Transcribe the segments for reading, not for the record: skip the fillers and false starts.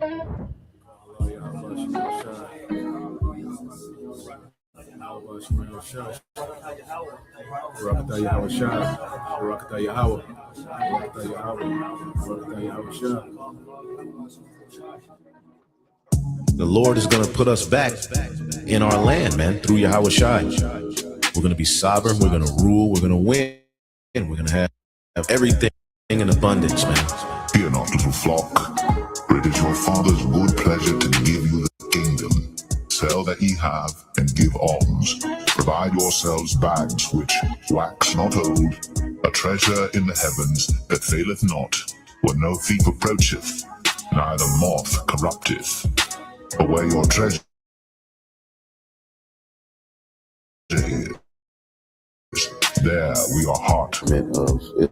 The Lord is going to put us back in our land, man, through Yahweh Shai. We're going to be sovereign. We're going to rule. We're going to win. We're going to have everything in abundance, man. Fear not, little flock, for it is your Father's good pleasure to give you the kingdom. Sell that ye have, and give alms. Provide yourselves bags which wax not old, a treasure in the heavens that faileth not, where no thief approacheth, neither moth corrupteth. Away your treasure is. There we are heart. Of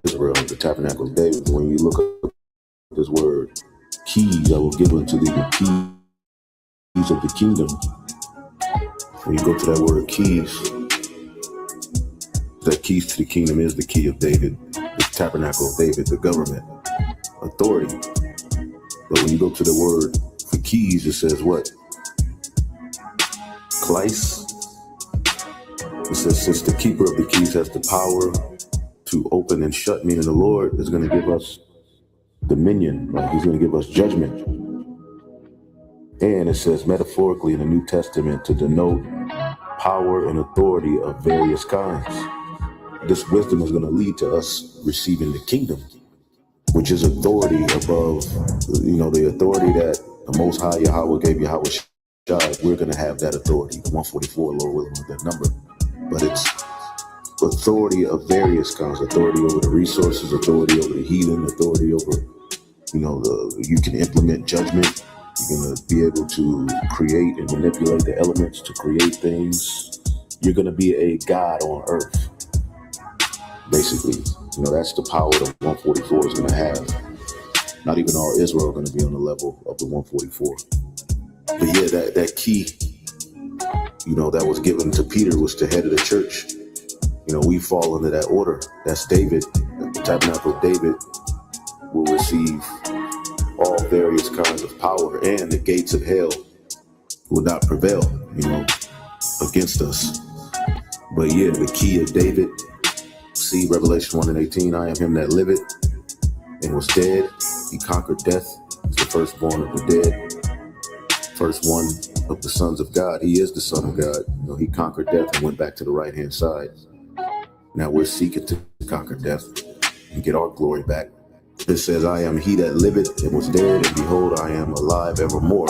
Israel, the tabernacle of David. When you look up this word, keys, I will give unto thee the keys of the kingdom. When you go to that word keys, that keys to the kingdom is the key of David, the tabernacle of David, the government, authority. But when you go to the word for keys, it says what? Kleis. It says, since the keeper of the keys has the power to open and shut, meaning the Lord is going to give us dominion, right? He's going to give us judgment. And it says metaphorically in the New Testament to denote power and authority of various kinds. This wisdom is going to lead to us receiving the kingdom, which is authority above, the authority that the Most High Yahweh gave Yahweh Shai. We're going to have that authority, 144, Lord willing, with that number. But it's authority of various kinds, authority over the resources, authority over the healing, authority over, you can implement judgment. You're going to be able to create and manipulate the elements to create things. You're going to be a God on earth. Basically, that's the power that 144 is going to have. Not even all Israel going to be on the level of the 144. But yeah, that key, that was given to Peter, was the head of the church. We fall into that order. That's David. The tabernacle of David will receive all various kinds of power, and the gates of hell will not prevail, against us. But yeah, the key of David, see Revelation 1 and 18, I am him that liveth and was dead. He conquered death. He's the firstborn of the dead. First one of the sons of God. He is the Son of God. He conquered death and went back to the right-hand side. Now we're seeking to conquer death and get our glory back. It says, I am he that liveth and was dead, and behold, I am alive evermore.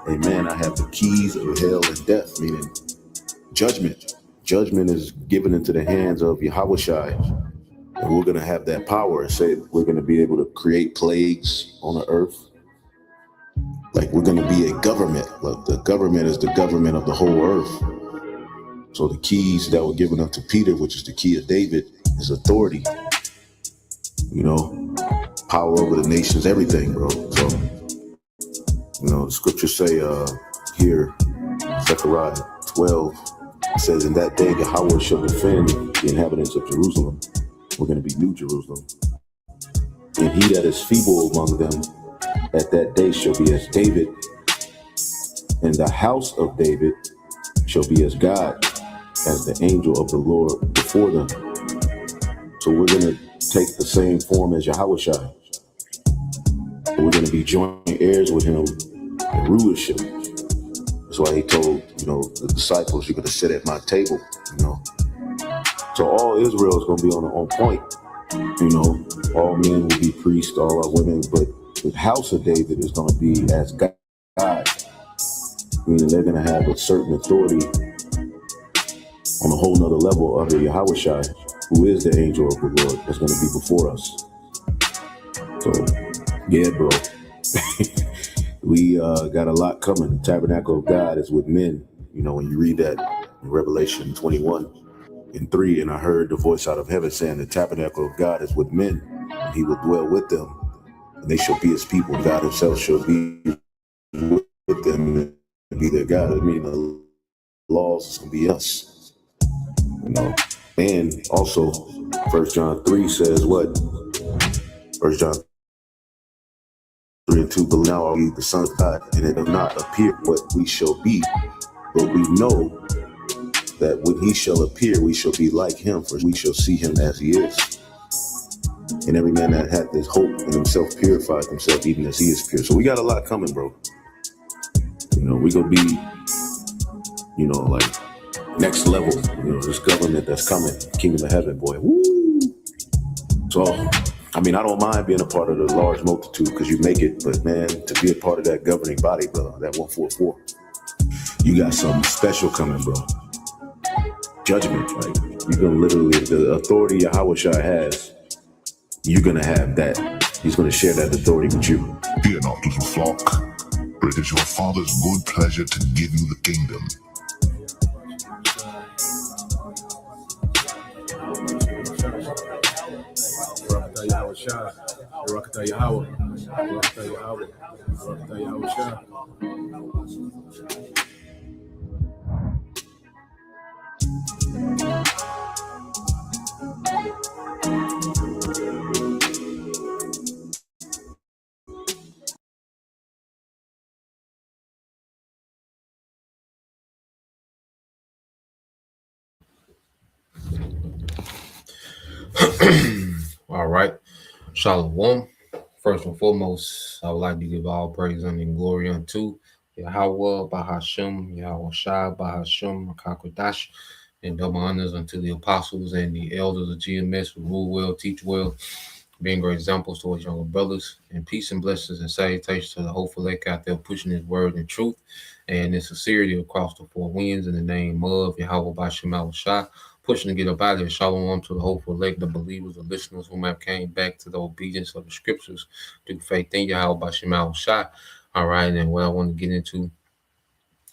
Amen. I have the keys of hell and death, meaning judgment. Judgment is given into the hands of Yahweh Shai. And we're going to have that power. It said we're going to be able to create plagues on the earth. Like we're going to be a government. Like the government is the government of the whole earth. So the keys that were given unto Peter, which is the key of David, is authority. Power over the nations, everything, bro. So, the scriptures say here, Zechariah 12, it says, in that day Yahweh shall defend the inhabitants of Jerusalem. We're going to be New Jerusalem. And he that is feeble among them at that day shall be as David, and the house of David shall be as God, as the angel of the Lord before them. So we're going to take the same form as Yahweh Shai. We're going to be joint heirs with him in rulership. That's why he told, the disciples, you're going to sit at my table, So all Israel is going to be on point. All men will be priests, all our women, but the house of David is going to be as God. Meaning they're going to have a certain authority on a whole nother level under Yahweh Shai, who is the angel of the Lord that's going to be before us. So, yeah, bro. We got a lot coming. The tabernacle of God is with men. When you read that in Revelation 21:3, and I heard the voice out of heaven saying, the tabernacle of God is with men, and he will dwell with them, and they shall be his people, and God himself shall be with them and be their God. I mean, the laws is going to be us. And also 1 John 3 says what? 1 John 3 into, but now are we the sons of God, and it does not appear what we shall be, but we know that when he shall appear, we shall be like him, for we shall see him as he is. And every man that hath this hope in himself purifies himself even as he is pure. So we got a lot coming, bro. We gonna be, like next level, this government that's coming, kingdom of heaven, boy. Woo! So, I don't mind being a part of the large multitude because you make it, but man, to be a part of that governing body, brother, that 144, you got something special coming, bro. Judgment, right? You're gonna literally, the authority Yahweh Shai has, you're gonna have that. He's gonna share that authority with you. Fear not, little flock, for it is your Father's good pleasure to give you the kingdom. All right. Shalom. First and foremost, I would like to give all praise and glory unto Yahweh, Bahashem, Yahweh Shai, Bahashem, Makakodash, and double honors unto the apostles and the elders of GMS who rule well, teach well, being great examples towards younger brothers, and peace and blessings and salutations to the hopeful elect out there pushing his word and truth and in sincerity across the four winds in the name of Yahweh Bashem Yahweh Shai. Pushing to get up out of here. Shalom to the hopeful elect, the believers, the listeners who have came back to the obedience of the scriptures through faith in Yahweh Bashem Yahweh Shai. All right, and what I want to get into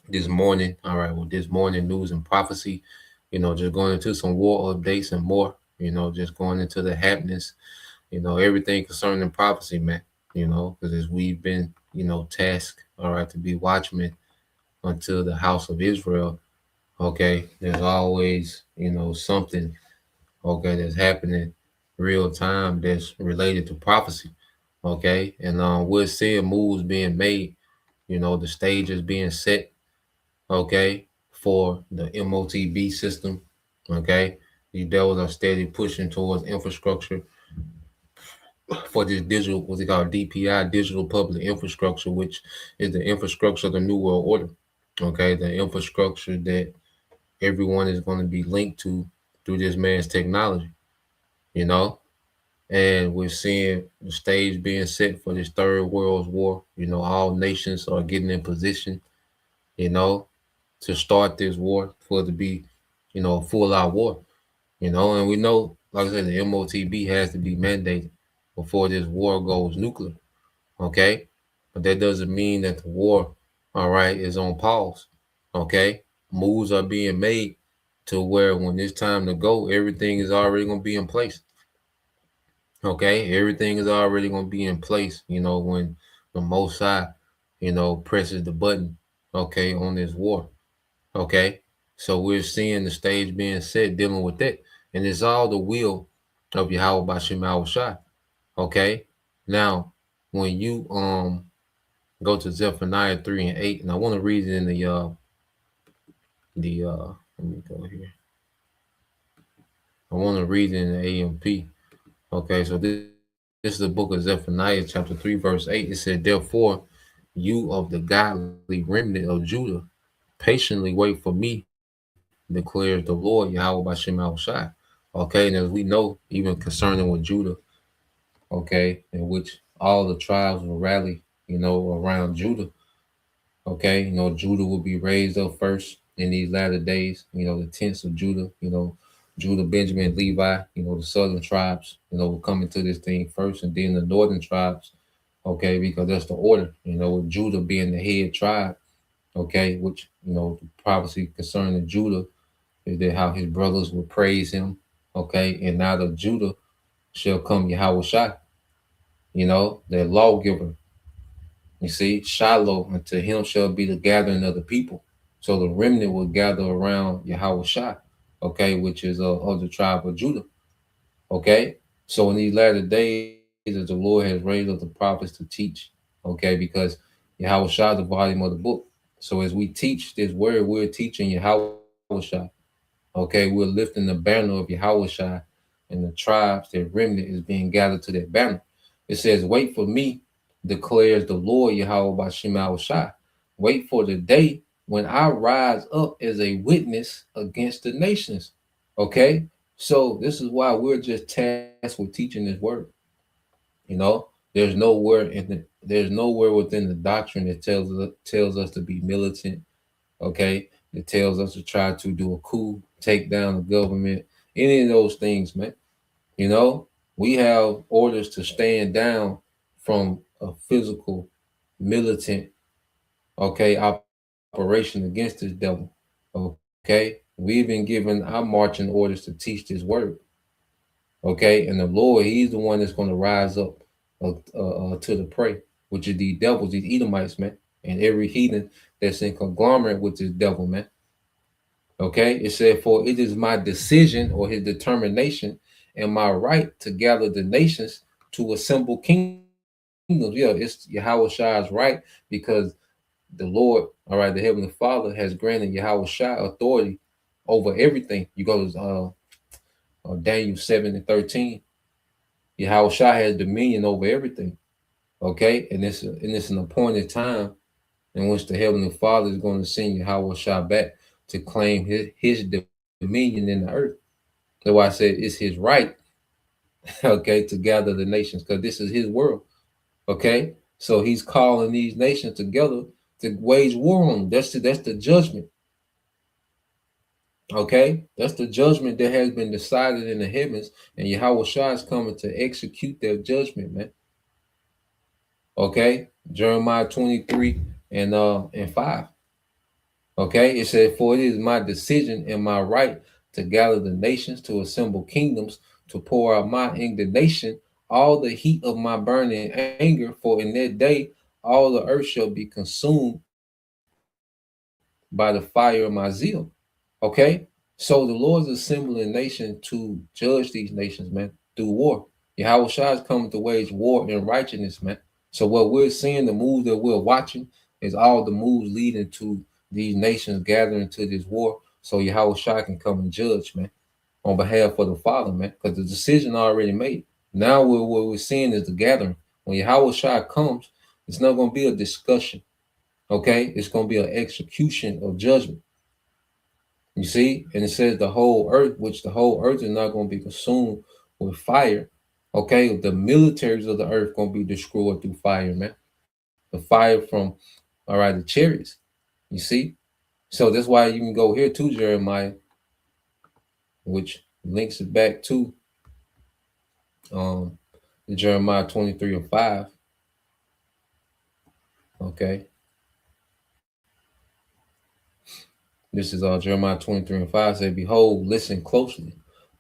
this morning, all right, with this morning news and prophecy, just going into some war updates and more, just going into the happenings, everything concerning prophecy, man, because as we've been, tasked, all right, to be watchmen unto the house of Israel. Okay, there's always, something, okay, that's happening real time that's related to prophecy. Okay, and we're seeing moves being made, the stage is being set, okay, for the MOTB system. Okay, these devils are steady pushing towards infrastructure for this digital, what they call DPI, digital public infrastructure, which is the infrastructure of the New World Order. Okay, the infrastructure that everyone is going to be linked to through this man's technology, and we're seeing the stage being set for this third world war. All nations are getting in position, to start this war for it to be, a full-out war, and we know, like I said, the MOTB has to be mandated before this war goes nuclear, okay? But that doesn't mean that the war, all right, is on pause, okay? Moves are being made to where when it's time to go, everything is already going to be in place. Okay, everything is already going to be in place, when the Most High, presses the button, okay, on this war. Okay, so we're seeing the stage being set dealing with that. And it's all the will of Yahweh Bashem Yahweh Shai. Okay, now when you go to Zephaniah 3 and 8, and I want to read it in the let me go here. I want to read it in the AMP. Okay, so this is the book of Zephaniah, chapter 3, verse 8. It said, "Therefore, you of the godly remnant of Judah, patiently wait for me, declares the Lord, Yahweh Bashem Yahweh Shai." Okay, and as we know, even concerning with Judah, okay, in which all the tribes will rally, around Judah. Okay, Judah will be raised up first in these latter days, the tents of Judah, Judah, Benjamin, Levi, the southern tribes, will come into this thing first, and then the northern tribes, okay, because that's the order, with Judah being the head tribe, okay, which, the prophecy concerning Judah is that how his brothers will praise him, okay, and out of Judah shall come Yahweh Shai, their lawgiver. You see, Shiloh, and to him shall be the gathering of the people. So the remnant will gather around Yahweh Shai, okay, which is of the tribe of Judah. Okay, so in these latter days, as the Lord has raised up the prophets to teach, Okay, because Yahweh Shah is the volume of the book. So as we teach this word, we're teaching Yahweh Shah. Okay, we're lifting the banner of Yahweh Shah, and the tribes, their remnant, is being gathered to that banner. It says, "Wait for me," declares the Lord Yahweh Bashim Shah. Wait for the day when I rise up as a witness against the nations. Okay, so this is why we're just tasked with teaching this word. You know, there's nowhere within the doctrine that tells us to be militant. Okay, it tells us to try to do a coup, take down the government, any of those things, man. You know, we have orders to stand down from a physical, militant, okay, operation against this devil. Okay, we've been given our marching orders to teach this word. Okay, and the Lord, He's the one that's going to rise up to the prey, which is these devils, these Edomites, man, and every heathen that's in conglomerate with this devil, man. Okay, it said, "For it is my decision," or His determination, "and my right to gather the nations to assemble kingdoms." Yeah, it's Yahweh Shah's right, because the Lord, all right, the Heavenly Father has granted Yahweh Shah authority over everything. You go to Daniel 7:13. Yahweh Shah has dominion over everything. Okay, and it's an appointed time in which the Heavenly Father is going to send Yahweh Shah back to claim his dominion in the earth. That's why I said it's his right, okay, to gather the nations, because this is his world. Okay, so he's calling these nations together to wage war on them. That's the judgment. Okay, that's the judgment that has been decided in the heavens, and Yahweh Shah is coming to execute their judgment, man. Okay, Jeremiah 23 and 5. Okay, it said, "For it is my decision and my right to gather the nations, to assemble kingdoms, to pour out my indignation, all the heat of my burning anger, for in that day all the earth shall be consumed by the fire of my zeal." Okay, so the Lord's assembling nation to judge these nations, man, through war. Yahweh Shah is coming to wage war in righteousness, man. So what we're seeing, the moves that we're watching, is all the moves leading to these nations gathering to this war, so Yahweh Shah can come and judge, man, on behalf of the Father, man, because the decision already made. Now what we're seeing is the gathering. When Yahweh Shah comes, it's not going to be a discussion, okay? It's going to be an execution of judgment. You see, and it says the whole earth, which the whole earth is not going to be consumed with fire. Okay, the militaries of the earth going to be destroyed through fire, man. The fire from, all right, the chariots. You see, so that's why you can go here to Jeremiah, which links it back to um Jeremiah 23:5. Okay, this is Jeremiah 23:5. Say, "Behold, listen closely.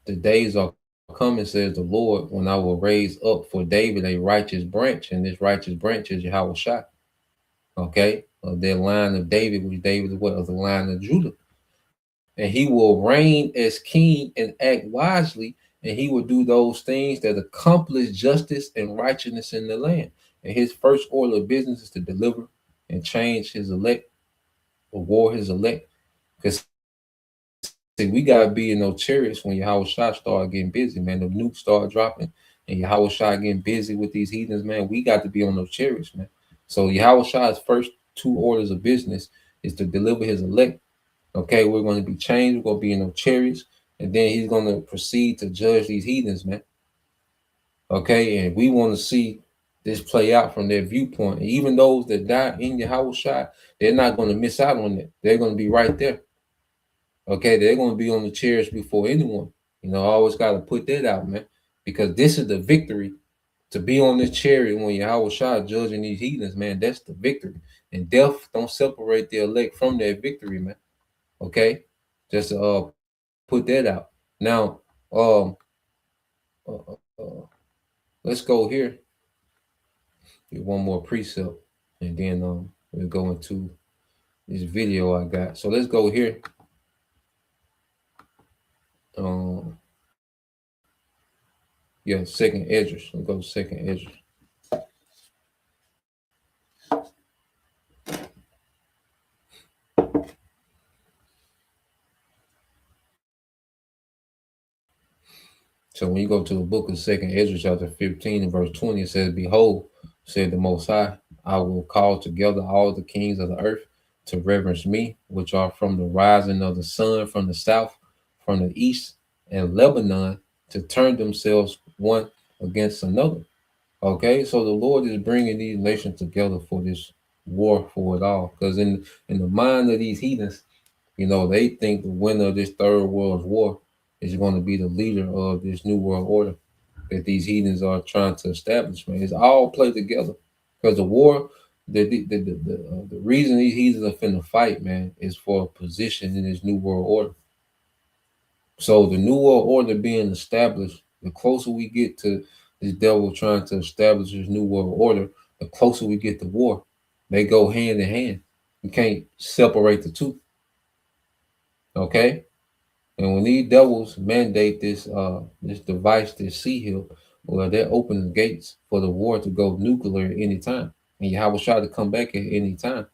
The days are coming," says the Lord, "when I will raise up for David a righteous branch," and this righteous branch is Yahweh Shah. Okay, of their line of David, which David is what, of the line of Judah, and he will reign as king and act wisely, and he will do those things that accomplish justice and righteousness in the land. And his first order of business is to deliver and change his elect, or war his elect, because see, we gotta be in those chariots when Yahweh Shah start getting busy, man. The nukes start dropping, and Yahweh Shah getting busy with these heathens, man. We got to be on those chariots, man. So Yahweh Shah's first two orders of business is to deliver his elect. Okay, we're going to be changed. We're going to be in those chariots, and then he's going to proceed to judge these heathens, man. Okay, and we want to see this play out from their viewpoint. And even those that die in Yahweh Shah, they're not going to miss out on it. They're going to be right there. Okay, they're going to be on the chairs before anyone. You know, I always got to put that out, man, because this is the victory. To be on this chariot when Yahweh Shah judging these heathens, man, that's the victory. And death don't separate the elect from that victory, man. Okay, just to put that out. Now, uh, let's go here. Get one more precept, and then we'll go into this video I got. So let's go here. Yeah, second Esdras. Let's go second Esdras. So when you go to the book of 2nd Ezra chapter 15 and verse 20, it says, "Behold, said the Most High, I will call together all the kings of the earth to reverence me, which are from the rising of the sun from the south, from the east, and Lebanon, to turn themselves one against another." Okay, so the Lord is bringing these nations together for this war for it all. Because in the mind of these heathens, they think the winner of this third world war is going to be the leader of this new world order that these heathens are trying to establish. Man, it's all played together because the war, the reason these heathens are finna fight, man, is for a position in this new world order. So the new world order being established, the closer we get to this devil trying to establish this new world order, the closer we get to war. They go hand in hand. You can't separate the two. Okay? And when these devils mandate this device, this sea hill, well, they're opening the gates for the war to go nuclear at any time. And Yahweh try to come back at any time.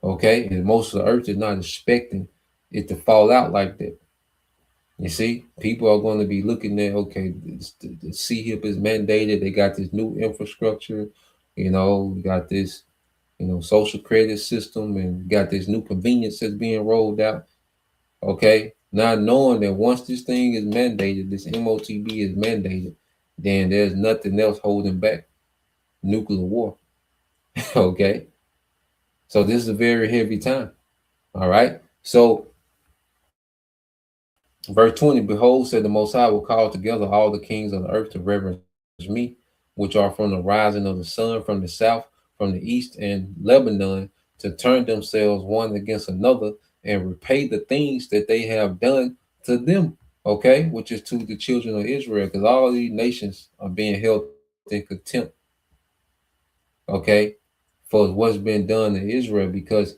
Okay? And most of the earth is not expecting it to fall out like that. You see, people are going to be looking at, okay, the CHIP is mandated. They got this new infrastructure, we got this, social credit system, and got this new convenience that's being rolled out. Okay, not knowing that once this thing is mandated, this MOTB is mandated, then there's nothing else holding back nuclear war. Okay, so this is a very heavy time. All right, so verse 20, "Behold, said the Most High, will call together all the kings of the earth to reverence me, which are from the rising of the sun from the south, from the east, and Lebanon, to turn themselves one against another and repay the things that they have done to them." Okay, which is to the children of Israel, because all these nations are being held in contempt. Okay, for what's been done to Israel, because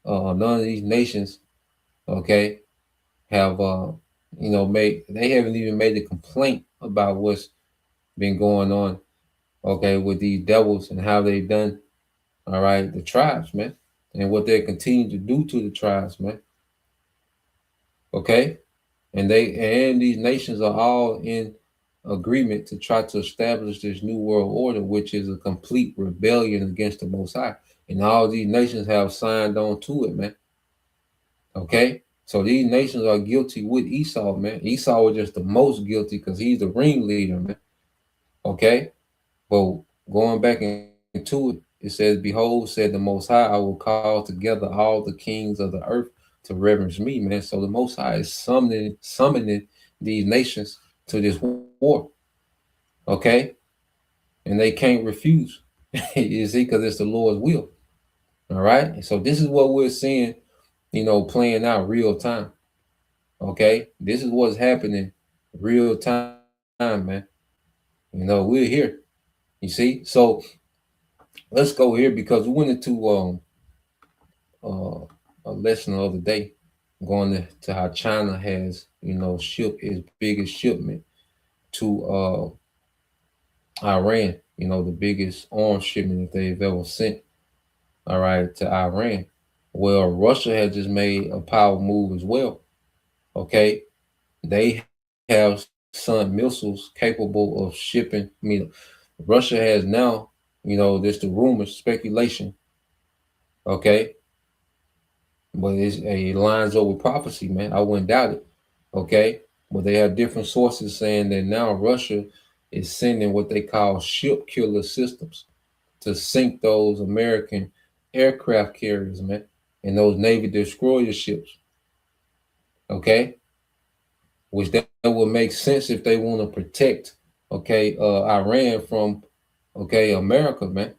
none of these nations, okay, have they haven't even made a complaint about what's been going on, okay, with these devils and how they've done, all right, the tribes, man, and what they continue to do to the tribes, man. Okay, and these nations are all in agreement to try to establish this new world order, which is a complete rebellion against the Most High, and all these nations have signed on to it, man. Okay, so these nations are guilty with Esau, man. Esau was just the most guilty because he's the ringleader, man. Okay, but going back into it, it says, "Behold, said the Most High, I will call together all the kings of the earth to reverence me," man. So the Most High is summoning these nations to this war. Okay, and they can't refuse. You see, because it's the Lord's will. All right, so this is what we're seeing, playing out real time. Okay, this is what's happening real time, man. We're here. You see, so let's go here because we went into a lesson the other day, going to how China has shipped its biggest shipment to Iran. The biggest arms shipment that they've ever sent. All right, to Iran. Well, Russia has just made a power move as well. Okay, they have sent missiles capable of shipping. I mean, Russia has now, there's the rumors, speculation. Okay, but it lines up with prophecy, man. I wouldn't doubt it. Okay, but they have different sources saying that now Russia is sending what they call ship killer systems to sink those American aircraft carriers, man, and those Navy destroyer ships. Okay, which that would make sense if they want to protect, Iran from, America, man.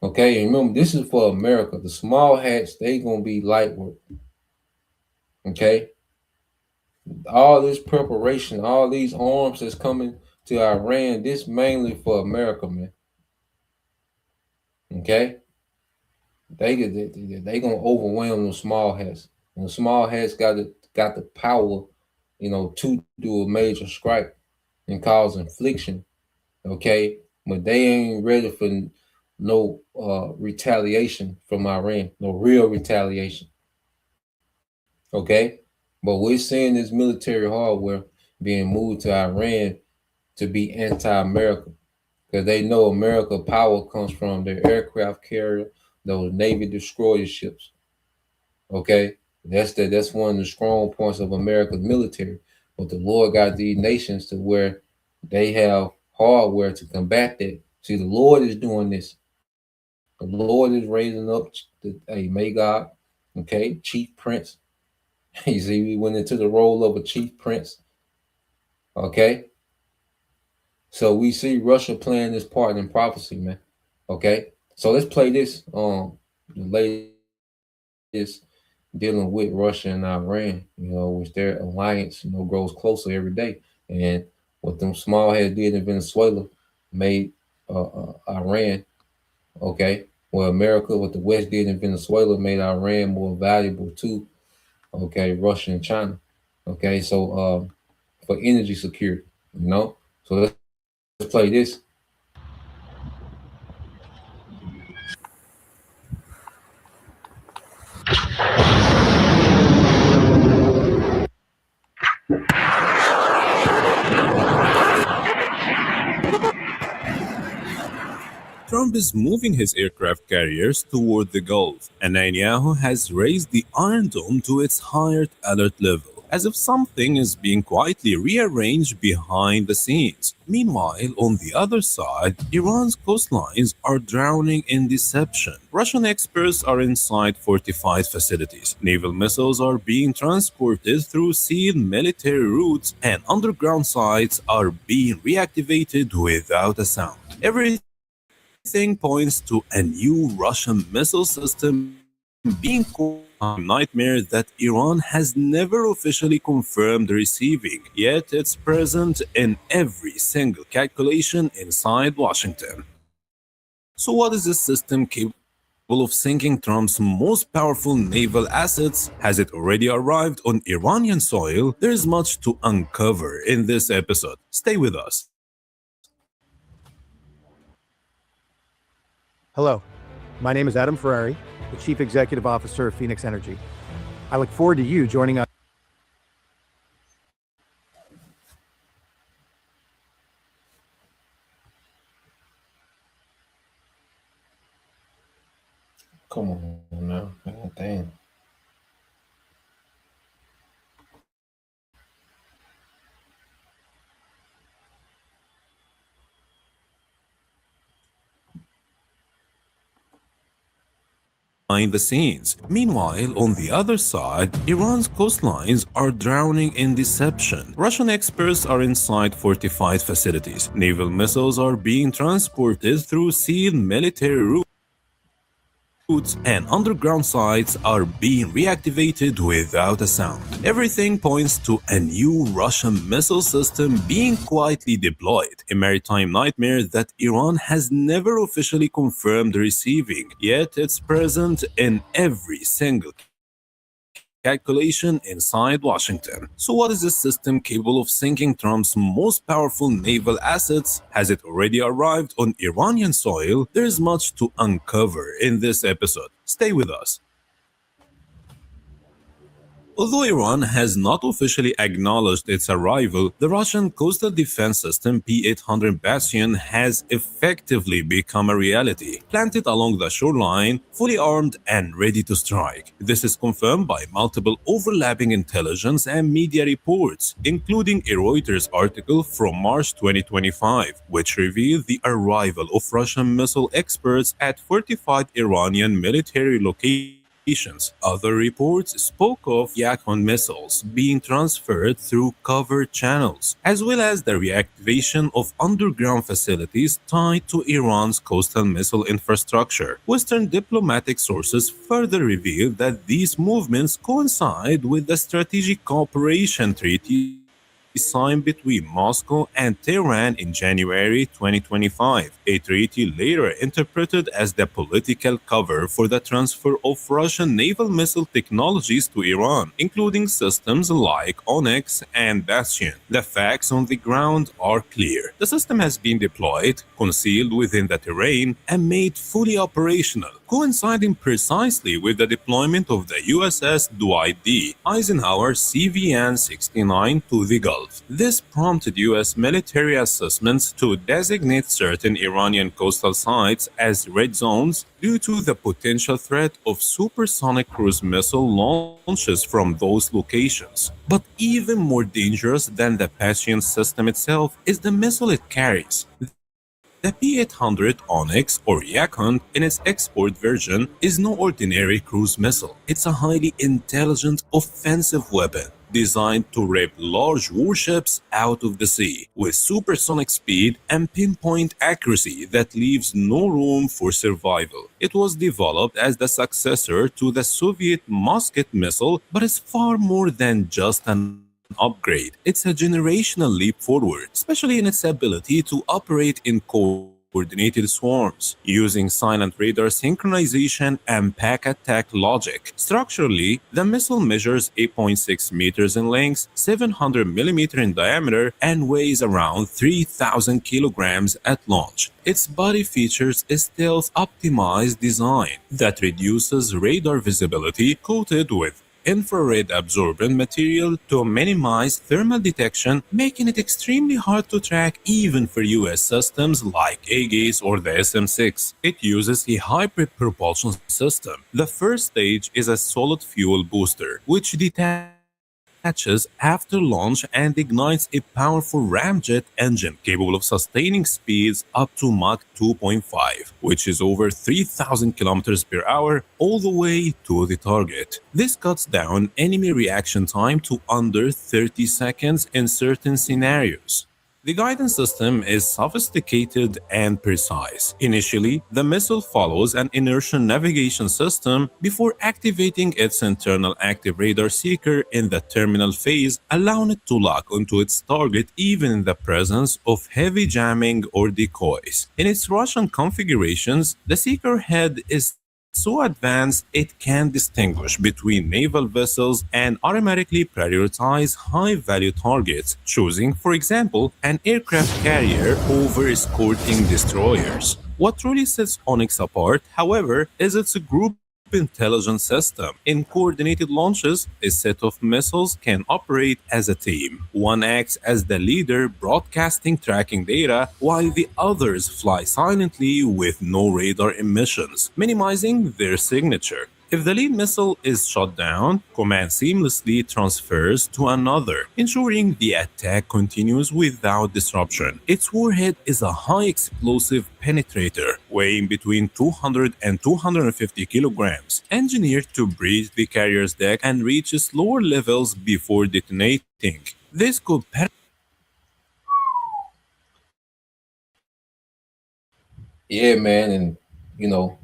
Okay, and remember, this is for America. The small hats, they gonna be light work. Okay, all this preparation, all these arms that's coming to Iran, this mainly for America, man. Okay, they gonna overwhelm the small hats, and the small hats got the power, to do a major strike and cause infliction. Okay, but they ain't ready for no retaliation from Iran, no real retaliation. Okay, but we're seeing this military hardware being moved to Iran to be anti-America, because they know America power comes from their aircraft carrier, those Navy destroyer ships. Okay, that's one of the strong points of America's military. But the Lord got these nations to where they have hardware to combat that. See, the Lord is doing this. The Lord is raising up a Magog, okay, chief prince. You see, we went into the role of a chief prince. Okay, so we see Russia playing this part in prophecy, man. Okay, so let's play this. The latest dealing with Russia and Iran, which their alliance, grows closer every day. And what them small heads did in Venezuela made Iran, okay, well, America, what the West did in Venezuela made Iran more valuable to, okay, Russia and China. Okay, so for energy security, So let's play this. Trump is moving his aircraft carriers toward the Gulf, and Netanyahu has raised the Iron Dome to its highest alert level, as if something is being quietly rearranged behind the scenes. Meanwhile, on the other side, Iran's coastlines are drowning in deception. Russian experts are inside fortified facilities. Naval missiles are being transported through sealed military routes, and underground sites are being reactivated without a sound. Everything points to a new Russian missile system being a nightmare that Iran has never officially confirmed receiving, yet it's present in every single calculation inside Washington. So what is this system capable of sinking Trump's most powerful naval assets? Has it already arrived on Iranian soil? There's much to uncover in this episode. Stay with us. Hello, my name is Adam Ferrari, the Chief Executive Officer of Phoenix Energy. I look forward to you joining us. Come on now. God damn. Behind the scenes. Meanwhile, on the other side, Iran's coastlines are drowning in deception. Russian experts are inside fortified facilities. Naval missiles are being transported through sealed military routes, and underground sites are being reactivated without a sound. Everything points to a new Russian missile system being quietly deployed, a maritime nightmare that Iran has never officially confirmed receiving, yet it's present in every single calculation inside Washington. So what is this system capable of sinking Trump's most powerful naval assets? Has it already arrived on Iranian soil? There's much to uncover in this episode. Stay with us. Although Iran has not officially acknowledged its arrival, the Russian coastal defense system P-800 Bastion has effectively become a reality, planted along the shoreline, fully armed and ready to strike. This is confirmed by multiple overlapping intelligence and media reports, including a Reuters article from March 2025, which revealed the arrival of Russian missile experts at fortified Iranian military locations. Other reports spoke of Yakon missiles being transferred through covered channels, as well as the reactivation of underground facilities tied to Iran's coastal missile infrastructure. Western diplomatic sources further revealed that these movements coincide with the Strategic Cooperation Treaty signed between Moscow and Tehran in January 2025, a treaty later interpreted as the political cover for the transfer of Russian naval missile technologies to Iran, including systems like Onyx and Bastion. The facts on the ground are clear. The system has been deployed, concealed within the terrain, and made fully operational coinciding precisely with the deployment of the USS Dwight D. Eisenhower CVN-69 to the Gulf. This prompted U.S. military assessments to designate certain Iranian coastal sites as red zones due to the potential threat of supersonic cruise missile launches from those locations. But even more dangerous than the Passion system itself is the missile it carries. The P-800 Onyx, or Yak Hunt, in its export version, is no ordinary cruise missile. It's a highly intelligent offensive weapon designed to rip large warships out of the sea with supersonic speed and pinpoint accuracy that leaves no room for survival. It was developed as the successor to the Soviet Musket missile, but is far more than just an upgrade. It's a generational leap forward, especially in its ability to operate in coordinated swarms, using silent radar synchronization and pack attack logic. Structurally, the missile measures 8.6 meters in length, 700 millimeters in diameter, and weighs around 3,000 kilograms at launch. Its body features a stealth-optimized design that reduces radar visibility, coated with infrared absorbent material to minimize thermal detection, making it extremely hard to track even for US systems like Aegis or the SM-6. It uses a hybrid propulsion system. The first stage is a solid fuel booster, which detaches after launch and ignites a powerful ramjet engine capable of sustaining speeds up to Mach 2.5, which is over 3,000 kilometers per hour, all the way to the target. This cuts down enemy reaction time to under 30 seconds in certain scenarios. The guidance system is sophisticated and precise. Initially, the missile follows an inertial navigation system before activating its internal active radar seeker in the terminal phase, allowing it to lock onto its target even in the presence of heavy jamming or decoys. In its Russian configurations, the seeker head is so advanced it can distinguish between naval vessels and automatically prioritize high-value targets, choosing, for example, an aircraft carrier over escorting destroyers. What truly sets Onyx apart, however, is its group intelligence system. In coordinated launches, a set of missiles can operate as a team. One acts as the leader, broadcasting tracking data, while the others fly silently with no radar emissions, minimizing their signature. If the lead missile is shot down, command seamlessly transfers to another, ensuring the attack continues without disruption. Its warhead is a high explosive penetrator, weighing between 200 and 250 kilograms, engineered to breach the carrier's deck and reach lower levels before detonating. This could Yeah, man, and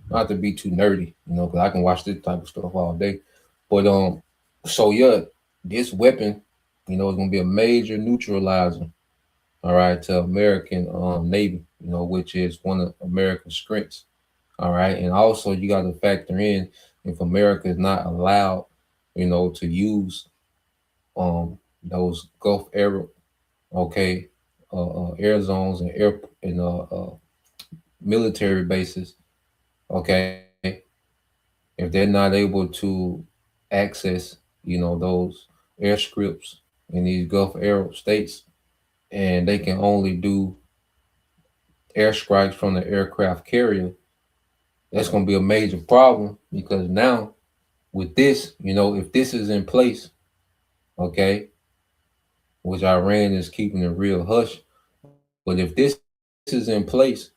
not to be too nerdy, because I can watch this type of stuff all day. But so yeah, this weapon, is gonna be a major neutralizer, all right, to American Navy, which is one of America's strengths. All right. And also you got to factor in if America is not allowed, to use those Gulf air air zones and air and military bases, okay, if they're not able to access, those airstrips in these Gulf air states, and they can only do airstrikes from the aircraft carrier, that's going to be a major problem because now with this, if this is in place, okay, which Iran is keeping a real hush, but if this is in place,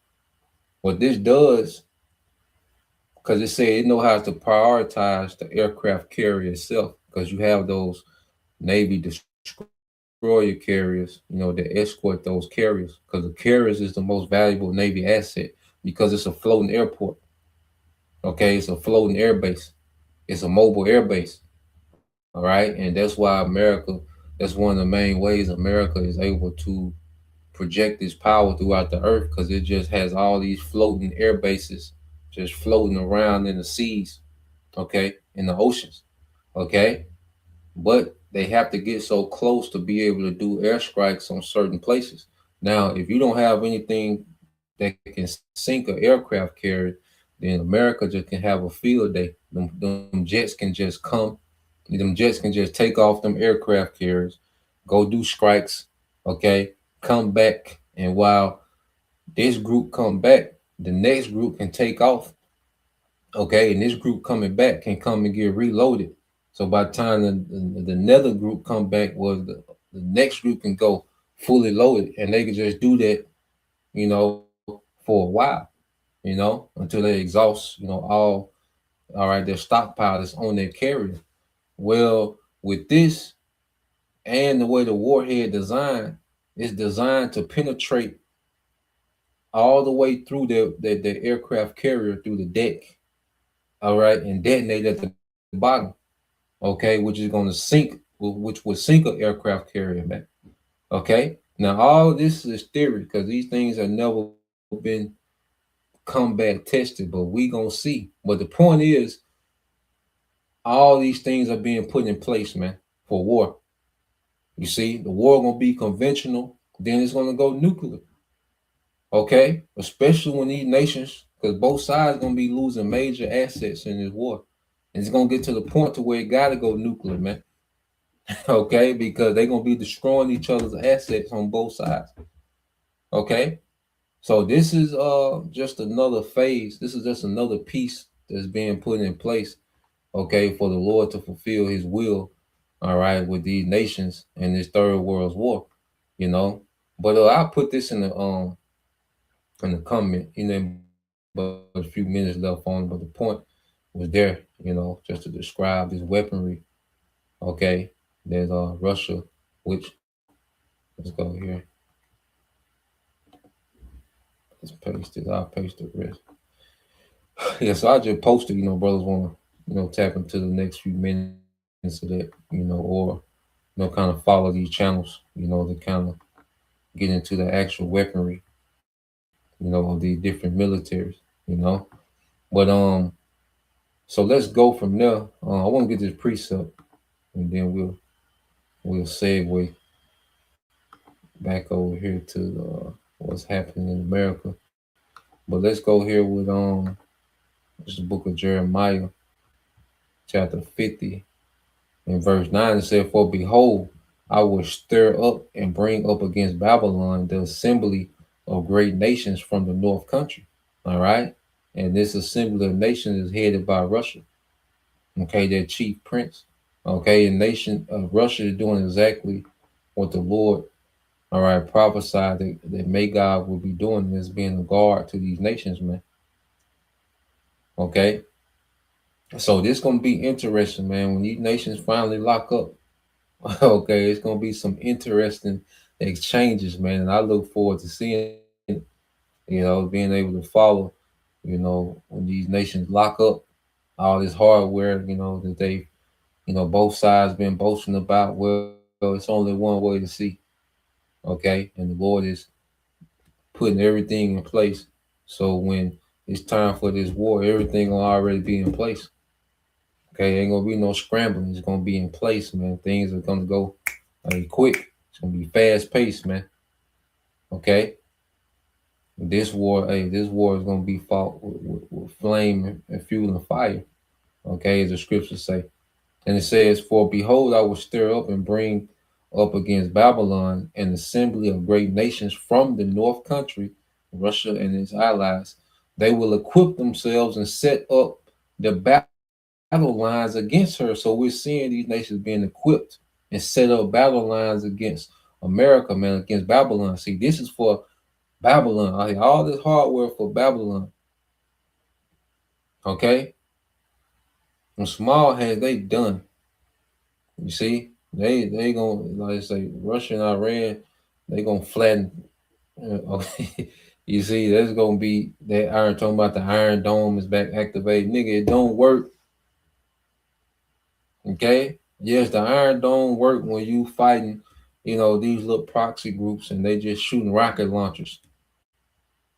what this does, because it said it know how to prioritize the aircraft carrier itself, because you have those Navy destroyer carriers, that escort those carriers, because the carriers is the most valuable Navy asset because it's a floating airport. Okay, it's a floating air base. It's a mobile air base. All right, and that's why that's one of the main ways America is able to project its power throughout the earth, because it just has all these floating air bases just floating around in the seas, okay, in the oceans, okay. But they have to get so close to be able to do airstrikes on certain places. Now, if you don't have anything that can sink an aircraft carrier, then America just can have a field day. Them jets can just come. Them jets can just take off them aircraft carriers, go do strikes, okay, come back, and while this group come back, the next group can take off, okay, and this group coming back can come and get reloaded. So by the time the nether group come back, was the next group can go fully loaded, and they can just do that, you know, for a while, you know, until they exhaust, you know, all right, their stockpile is on their carrier. Well, with this and the way the warhead designed, it's designed to penetrate all the way through their aircraft carrier through the deck, all right, and detonate at the bottom, okay, which is going to sink, which would sink an aircraft carrier, man. Okay, now all this is theory because these things have never been combat tested, but we gonna see. But the point is, all these things are being put in place, man, for war. You see, the war gonna be conventional, then it's gonna go nuclear. Okay, especially when these nations, because both sides gonna be losing major assets in this war, and it's gonna get to the point to where it gotta go nuclear, man. Okay, because they're gonna be destroying each other's assets on both sides. Okay, so this is just another phase. This is just another piece that's being put in place, okay, for the Lord to fulfill his will, all right, with these nations in this third world's war, you know. But I'll put this in the comment, you know, but a few minutes left on, but the point was there, you know, just to describe this weaponry, okay, there's Russia, which, let's go here. Let's paste it. I'll paste the rest. Yeah, so I just posted, you know, brothers want to, you know, tap into the next few minutes of that, you know, or, you know, kind of follow these channels, you know, to kind of get into the actual weaponry, you know, of the different militaries, you know. But so let's go from there. I want to get this precept, and then we'll segue back over here to what's happening in America. But let's go here with this is the book of Jeremiah, chapter 50, in verse 9. It said, "For behold, I will stir up and bring up against Babylon the assembly of great nations from the north country." All right. And this assembly of nations is headed by Russia. Okay, their chief prince. Okay, the nation of Russia is doing exactly what the Lord, all right, prophesied that Magog will be doing, this being a guard to these nations, man. Okay. So this gonna be interesting, man, when these nations finally lock up. Okay, it's gonna be some interesting exchanges, man. And I look forward to seeing it, you know, being able to follow, you know, when these nations lock up all this hardware, you know, that they, you know, both sides been boasting about. Well, it's only one way to see. Okay, and the Lord is putting everything in place. So when it's time for this war, everything will already be in place. Okay, ain't gonna be no scrambling. It's gonna be in place, man. Things are gonna go quick. It's gonna be fast paced, man. Okay. This war is gonna be fought with flame and fuel and fire. Okay, as the scriptures say. And it says, "For behold, I will stir up and bring up against Babylon an assembly of great nations from the north country, Russia and its allies. They will equip themselves and set up the battle lines against her." So we're seeing these nations being equipped and set up battle lines against America, man, against Babylon. See, this is for Babylon. All this hardware for Babylon. Okay? And small hands, they done. You see? They gonna, like I say, Russia and Iran, they gonna flatten. Okay. You see, that's gonna be that iron, talking about the Iron Dome is back activated. Nigga, it don't work. Okay, yes, the Iron Dome work when you fighting, you know, these little proxy groups and they just shooting rocket launchers.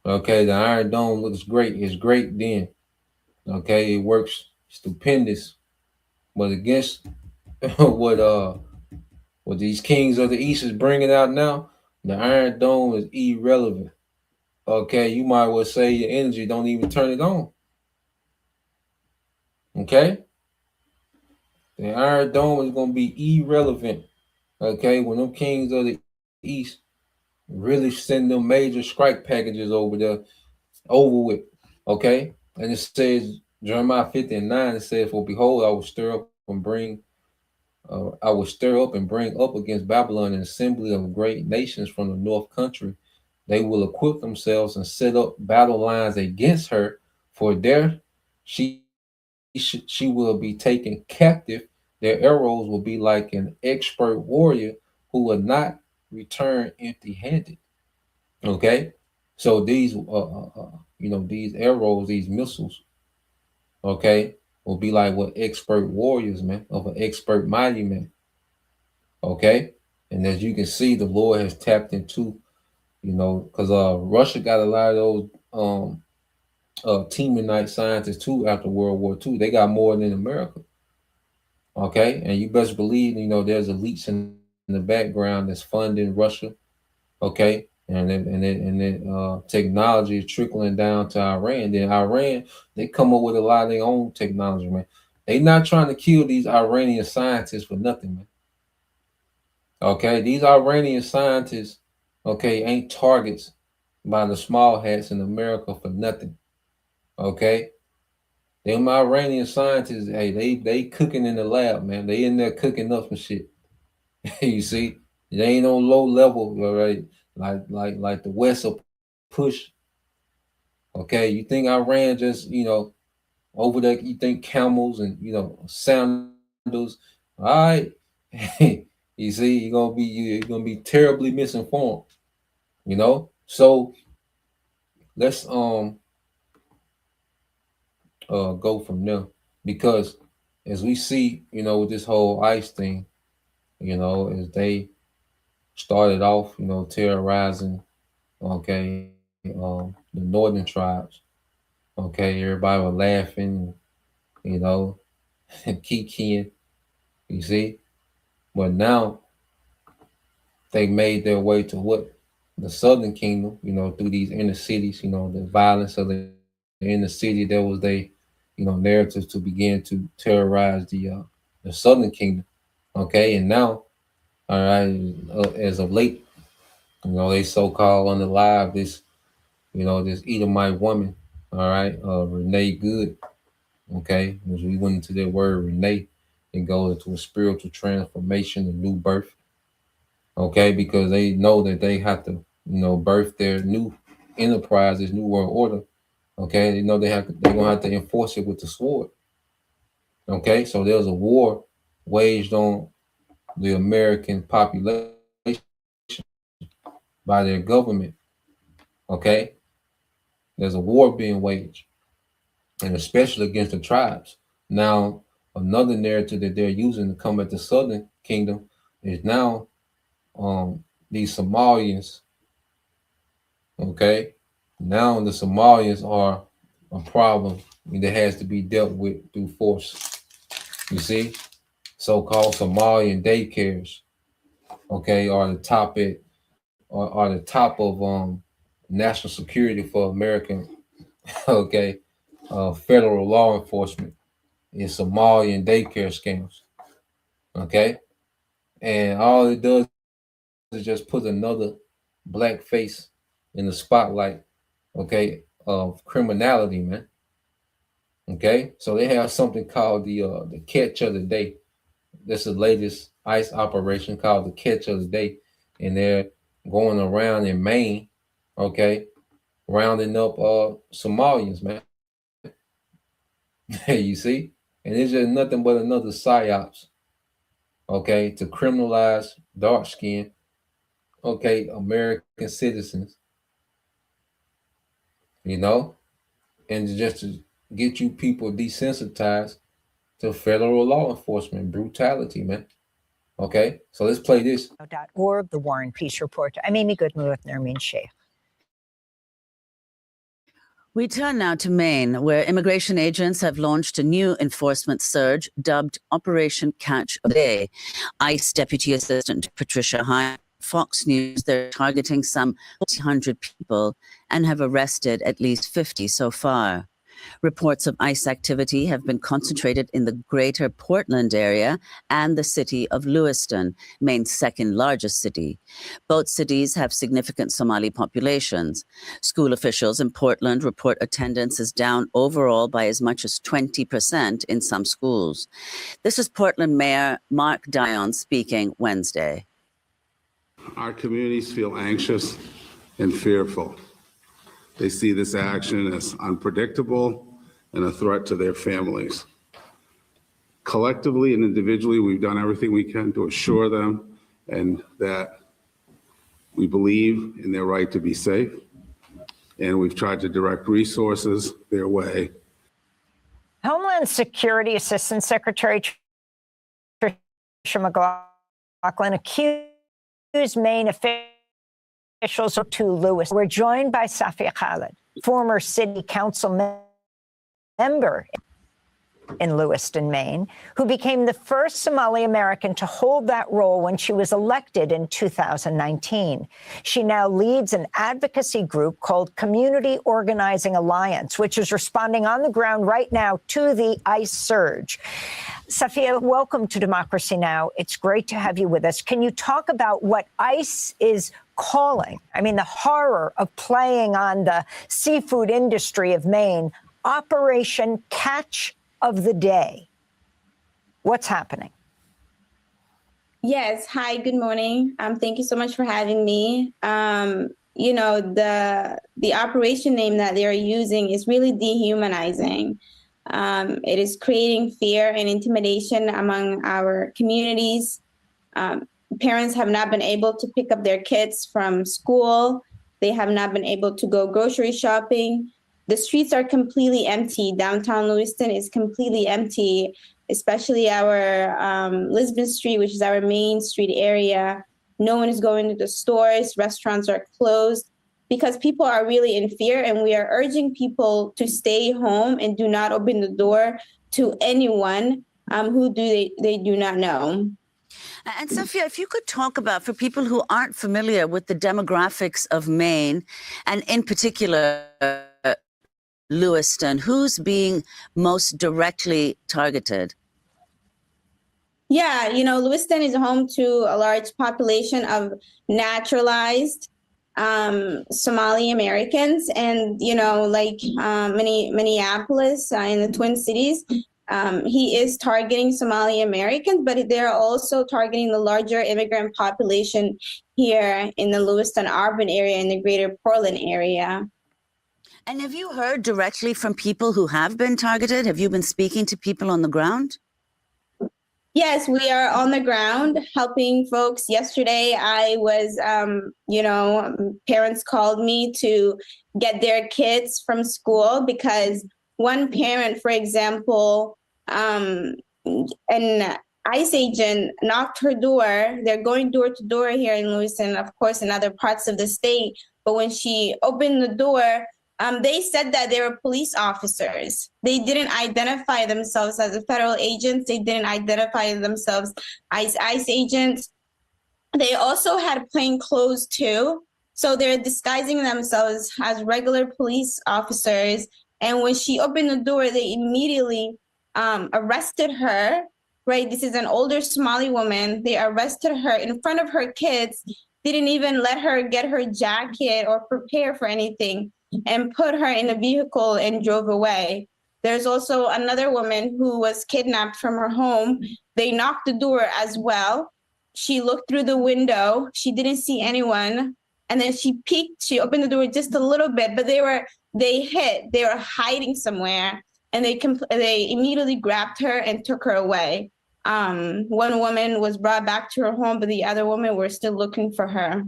Okay, the Iron Dome looks great. It's great then. Okay, it works stupendous. But against what these kings of the East is bringing out now, the Iron Dome is irrelevant. Okay, you might well say your energy don't even turn it on. Okay? The Iron Dome is going to be irrelevant. Okay? When them kings of the East really send them major strike packages over there, over with. Okay? And it says, Jeremiah 50:9, it says, for behold, I will stir up and bring up against Babylon an assembly of great nations from the north country. They will equip themselves and set up battle lines against her, for there she will be taken captive. Their arrows will be like an expert warrior who will not return empty-handed. Okay, so these these arrows, these missiles, okay, will be like what expert warriors, man, of an expert mighty man. Okay, and as you can see, the Lord has tapped into, because Russia got a lot of those Teamanite scientists too after World War II. They got more than America. Okay, and you best believe, there's elites in the background that's funding Russia. Okay, and then technology is trickling down to Iran. Then Iran, they come up with a lot of their own technology, man. They not trying to kill these Iranian scientists for nothing, man. Okay, these Iranian scientists, okay, ain't targets by the small hats in America for nothing. Okay, them Iranian scientists, hey, they cooking in the lab, man. They in there cooking up some shit. You see, they ain't on low level, all right? Like the West will push. Okay, you think Iran just over there? You think camels and sandals? All right, you see, you're gonna be terribly misinformed. So let's go from there, because as we see, with this whole ICE thing, as they started off, terrorizing, okay, the northern tribes. Okay, everybody was laughing, kikiing, you see. But now they made their way to what? The southern kingdom, through these inner cities, the violence of the inner city. There was they, narratives to begin to terrorize the southern kingdom. Okay, and now, all right, as of late, they so-called unalive this, this Edomite woman, all right, Renee Good, okay, as we went into that word Renee, it goes into a spiritual transformation, a new birth, okay, because they know that they have to, birth their new enterprise, this new world order, okay, they know they're gonna have to enforce it with the sword, okay, so there's a war waged on the American population by their government, okay, there's a war being waged, and especially against the tribes. Now, another narrative that they're using to come at the southern kingdom is now these Somalians. Okay, now the Somalians are a problem that has to be dealt with through force. You see, so-called Somalian daycares, okay, are the top of national security for American, okay, federal law enforcement in Somalian daycare scams. Okay, and all it does is just put another black face in the spotlight, okay, of criminality, man. Okay, so they have something called the catch of the day. This is the latest ICE operation called the catch of the day, and they're going around in Maine, okay, rounding up Somalians, man. You see, and it's just nothing but another psyops, okay, to criminalize dark skin, okay, American citizens, and just to get you people desensitized to federal law enforcement brutality, man. Okay, so let's play this. .org, the War and Peace Report. I'm Amy Goodman with Nermeen Sheikh. We turn now to Maine, where immigration agents have launched a new enforcement surge dubbed Operation Catch a Day. ICE Deputy Assistant Patricia Hine, Fox News, they're targeting some 1,400 people and have arrested at least 50 so far. Reports of ICE activity have been concentrated in the greater Portland area and the city of Lewiston, Maine's second largest city. Both cities have significant Somali populations. School officials in Portland report attendance is down overall by as much as 20% in some schools. This is Portland Mayor Mark Dion speaking Wednesday. Our communities feel anxious and fearful. They see this action as unpredictable and a threat to their families. Collectively and individually, we've done everything we can to assure them and that we believe in their right to be safe. And we've tried to direct resources their way. Homeland Security Assistant Secretary Tricia McLaughlin accused Maine officials to Lewis. We're joined by Safia Khalid, former city council member in Lewiston, Maine, who became the first Somali American to hold that role when she was elected in 2019. She now leads an advocacy group called Community Organizing Alliance, which is responding on the ground right now to the ICE surge. Safia, welcome to Democracy Now! It's great to have you with us. Can you talk about what ICE is calling, I mean, the horror of playing on the seafood industry of Maine, Operation Catch of the Day? What's happening? Yes. Hi, good morning. Thank you so much for having me. You know, the operation name that they're using is really dehumanizing. It is creating fear and intimidation among our communities. Parents have not been able to pick up their kids from school. They have not been able to go grocery shopping. The streets are completely empty. Downtown Lewiston is completely empty, especially our Lisbon Street, which is our main street area. No one is going to the stores. Restaurants are closed because people are really in fear, and we are urging people to stay home and do not open the door to anyone who they do not know. And Safia, if you could talk about, for people who aren't familiar with the demographics of Maine, and in particular Lewiston, who's being most directly targeted? Yeah, you know, Lewiston is home to a large population of naturalized Somali Americans, and you know, like Minneapolis in the Twin Cities, he is targeting Somali Americans, but they're also targeting the larger immigrant population here in the Lewiston urban area, in the greater Portland area. And have you heard directly from people who have been targeted? Have you been speaking to people on the ground? Yes, we are on the ground helping folks. Yesterday, I was, you know, parents called me to get their kids from school because one parent, for example, an ICE agent knocked her door. They're going door to door here in Lewiston, of course, in other parts of the state. But when she opened the door, they said that they were police officers. They didn't identify themselves as a federal agents. They didn't identify themselves as ICE agents. They also had plain clothes too. So they're disguising themselves as regular police officers. And when she opened the door, they immediately arrested her, right? This is an older Somali woman. They arrested her in front of her kids, didn't even let her get her jacket or prepare for anything, and put her in a vehicle and drove away. There's also another woman who was kidnapped from her home. They knocked the door as well. She looked through the window. She didn't see anyone. And then she peeked, she opened the door just a little bit, but they were hiding somewhere, and they immediately grabbed her and took her away. One woman was brought back to her home, but the other woman, we're still looking for her.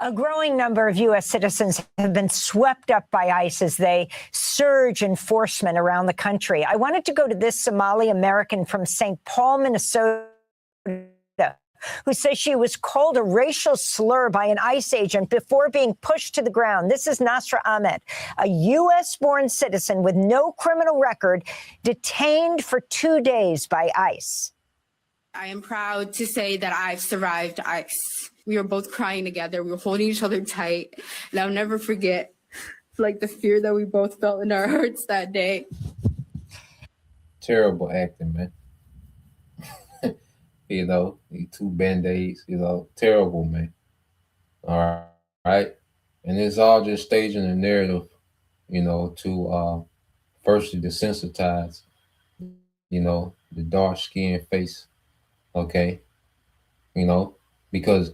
A growing number of U.S. citizens have been swept up by ICE as they surge enforcement around the country. I wanted to go to this Somali American from St. Paul, Minnesota, who says she was called a racial slur by an ICE agent before being pushed to the ground. This is Nasra Ahmed, a U.S.-born citizen with no criminal record, detained for 2 days by ICE. I am proud to say that I've survived ICE. We were both crying together. We were holding each other tight. And I'll never forget like the fear that we both felt in our hearts that day. Terrible acting, man. You know, these 2 band-aids, you know, terrible, man. All right. And it's all just staging a narrative, you know, to firstly desensitize, you know, the dark skinned face. Okay. You know, because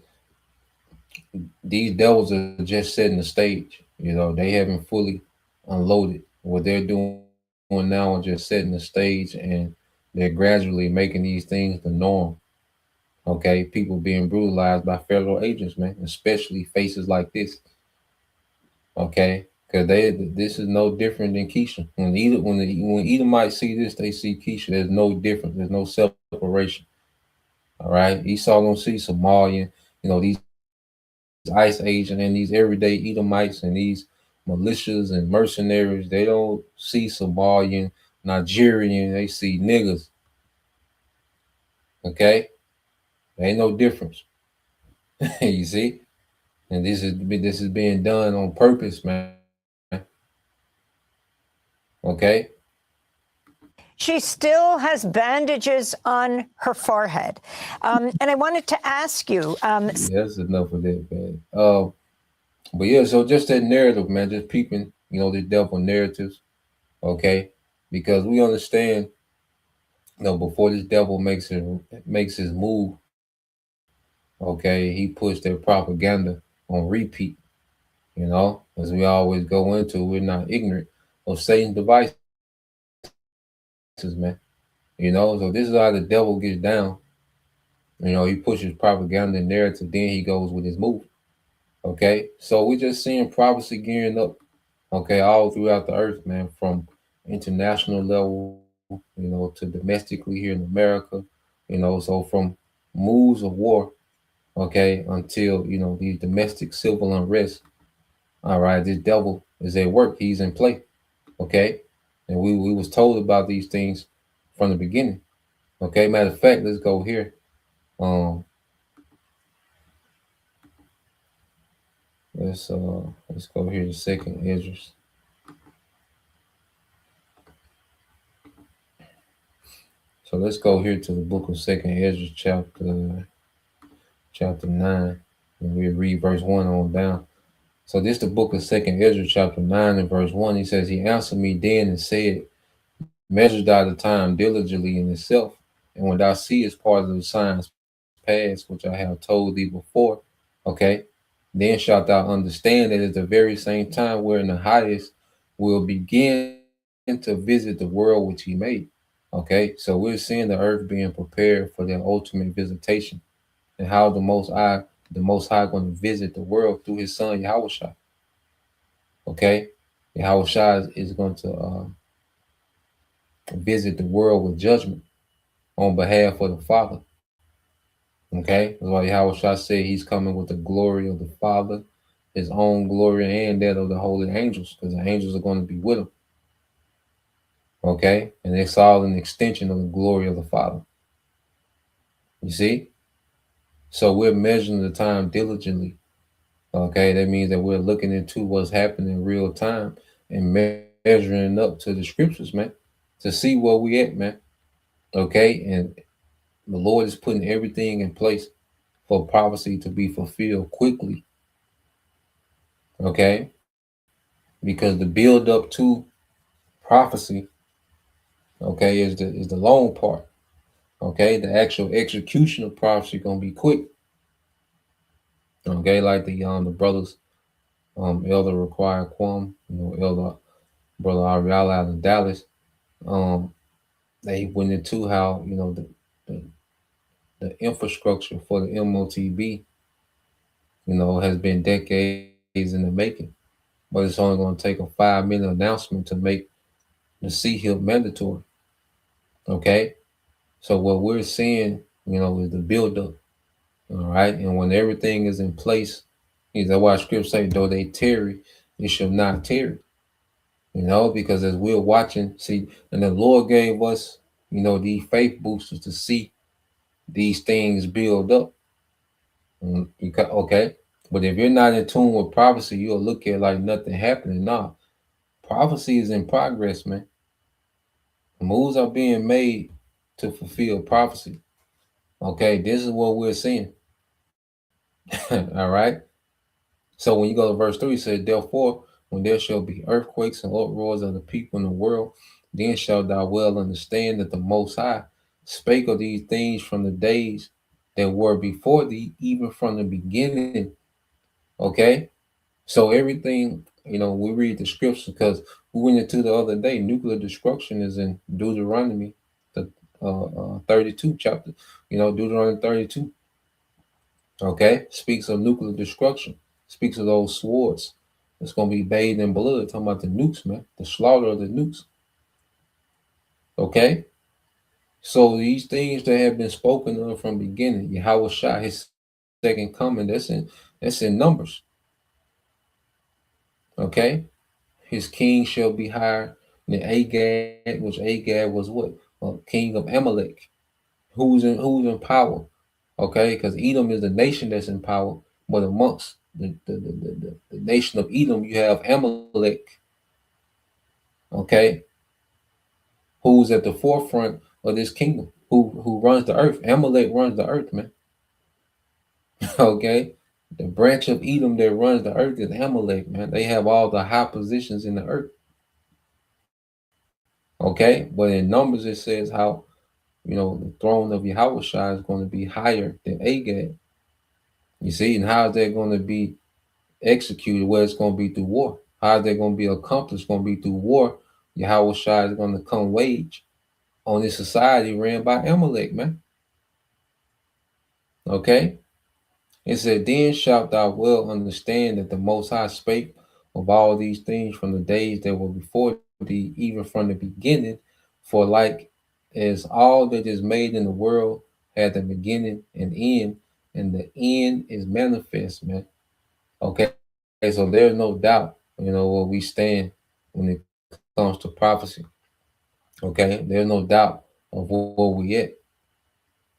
these devils are just setting the stage. You know, they haven't fully unloaded. What they're doing now is just setting the stage, and they're gradually making these things the norm. Okay, people being brutalized by federal agents, man, especially faces like this. Okay, because this is no different than Keisha. When Edomites see this, they see Keisha. There's no difference. There's no separation. All right, Esau gonna see Somalian. You know, these ICE agent and these everyday Edomites and these militias and mercenaries. They don't see Somalian, Nigerian. They see niggas. Okay, there ain't no difference. You see. And this is being done on purpose, man. Okay. She still has bandages on her forehead. And I wanted to ask you. That's enough of that, man. But yeah, so just that narrative, man, just peeping, you know, the devil narratives. Okay. Because we understand, you know, before this devil makes his move, okay, he puts their propaganda on repeat. You know, as we always go into, we're not ignorant of Satan's devices, man. You know, so this is how the devil gets down. You know, he pushes propaganda and narrative, then he goes with his move. Okay, so we're just seeing prophecy gearing up, okay, all throughout the earth, man, from international level, you know, to domestically here in America, you know, so from moves of war, okay, until, you know, these domestic civil unrest. All right, this devil is at work, he's in play, okay, and we was told about these things from the beginning. Okay, matter of fact, let's go here. Let's go here to Second Esdras. So let's go here to the book of Second Esdras, chapter 9, and we read verse 1 on down. So this the book of Second Esdras, chapter 9 and verse 1. He says, he answered me then and said, measure thou the time diligently in itself, and when thou seest part of the signs past, which I have told thee before, okay, then shalt thou understand that it's the very same time wherein the highest will begin to visit the world which he made. Okay, so we're seeing the earth being prepared for their ultimate visitation, and how the Most High going to visit the world through his son Yahushua. Okay, Yahushua is going to visit the world with judgment on behalf of the Father. Okay, that's why Yahushua said he's coming with the glory of the Father, his own glory, and that of the holy angels, because the angels are going to be with him. Okay, and it's all an extension of the glory of the Father. You see? So we're measuring the time diligently. Okay, that means that we're looking into what's happening in real time and measuring up to the scriptures, man, to see where we at, man. Okay, and the Lord is putting everything in place for prophecy to be fulfilled quickly. Okay, because the build up to prophecy, okay, is the long part. Okay, the actual execution of prophecy gonna be quick. Okay, like the brothers, Elder Require Quam, you know, Elder Brother Ariala out in Dallas, they went into how, you know, the infrastructure for the MOTB, you know, has been decades in the making, but it's only going to take a 5-minute announcement to make the CHIP mandatory. Okay, so what we're seeing, you know, is the buildup. All right, and when everything is in place, is that why scripture say, though they tarry, it shall not tarry. You know, because as we're watching, see, and the Lord gave us, you know, these faith boosters to see these things build up. Okay, But if you're not in tune with prophecy, you'll look at it like nothing happening. Nah, prophecy is in progress, man. Moves are being made to fulfill prophecy. Okay, this is what we're seeing. All right. So when you go to verse 3, it says, therefore, when there shall be earthquakes and uproars of the people in the world, then shalt thou well understand that the Most High spake of these things from the days that were before thee, even from the beginning. Okay? So everything, we read the scripture because we went into the other day, nuclear destruction is in Deuteronomy, the 32 chapter, Deuteronomy 32. Okay? Speaks of nuclear destruction, speaks of those swords. It's going to be bathed in blood, talking about the nukes, man, the slaughter of the nukes. Okay? So these things that have been spoken of from the beginning, Yahweh Shah, his second coming, that's in Numbers. Okay? His king shall be higher than Agag, which Agag was what? King of Amalek. Who's in power? Okay, because Edom is the nation that's in power, but amongst the nation of Edom, you have Amalek. Okay, who's at the forefront of this kingdom? Who runs the earth? Amalek runs the earth, man. Okay, the branch of Edom that runs the earth is Amalek, man. They have all the high positions in the earth. Okay, but in Numbers it says how the throne of Yahweh Shai is going to be higher than Agag. You see, and how is that going to be executed? Well, it's going to be through war. How is that going to be accomplished? It's going to be through war. Yahweh Shai is going to come wage on this society ran by Amalek, man. Okay? It said, then shalt thou well understand that the Most High spake of all these things from the days that were before thee, even from the beginning. For like as all that is made in the world had a beginning and end, and the end is manifest, man. Okay, so there's no doubt, where we stand when it comes to prophecy. Okay, there's no doubt of where we at.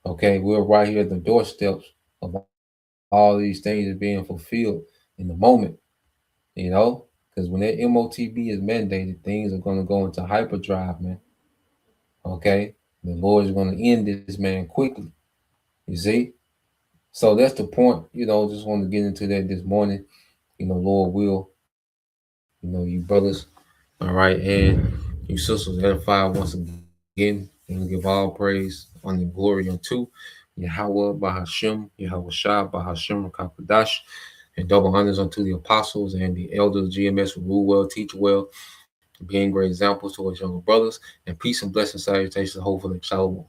Okay, we're right here at the doorsteps of all these things are being fulfilled in the moment, because when that MOTB is mandated, things are going to go into hyperdrive, man. Okay, the Lord is going to end this, man, quickly. You see? So that's the point, just want to get into that this morning. Lord will, you brothers, all right, and you sisters edify once again, and give all praise, honor, and glory unto Yahweh Bahashem, Yahweh Shah Bahashem Rakapadash, and double honors unto the apostles and the elders, GMS, who rule well, teach well, being great examples to us younger brothers, and peace and blessing salutations, hopefully, shalom.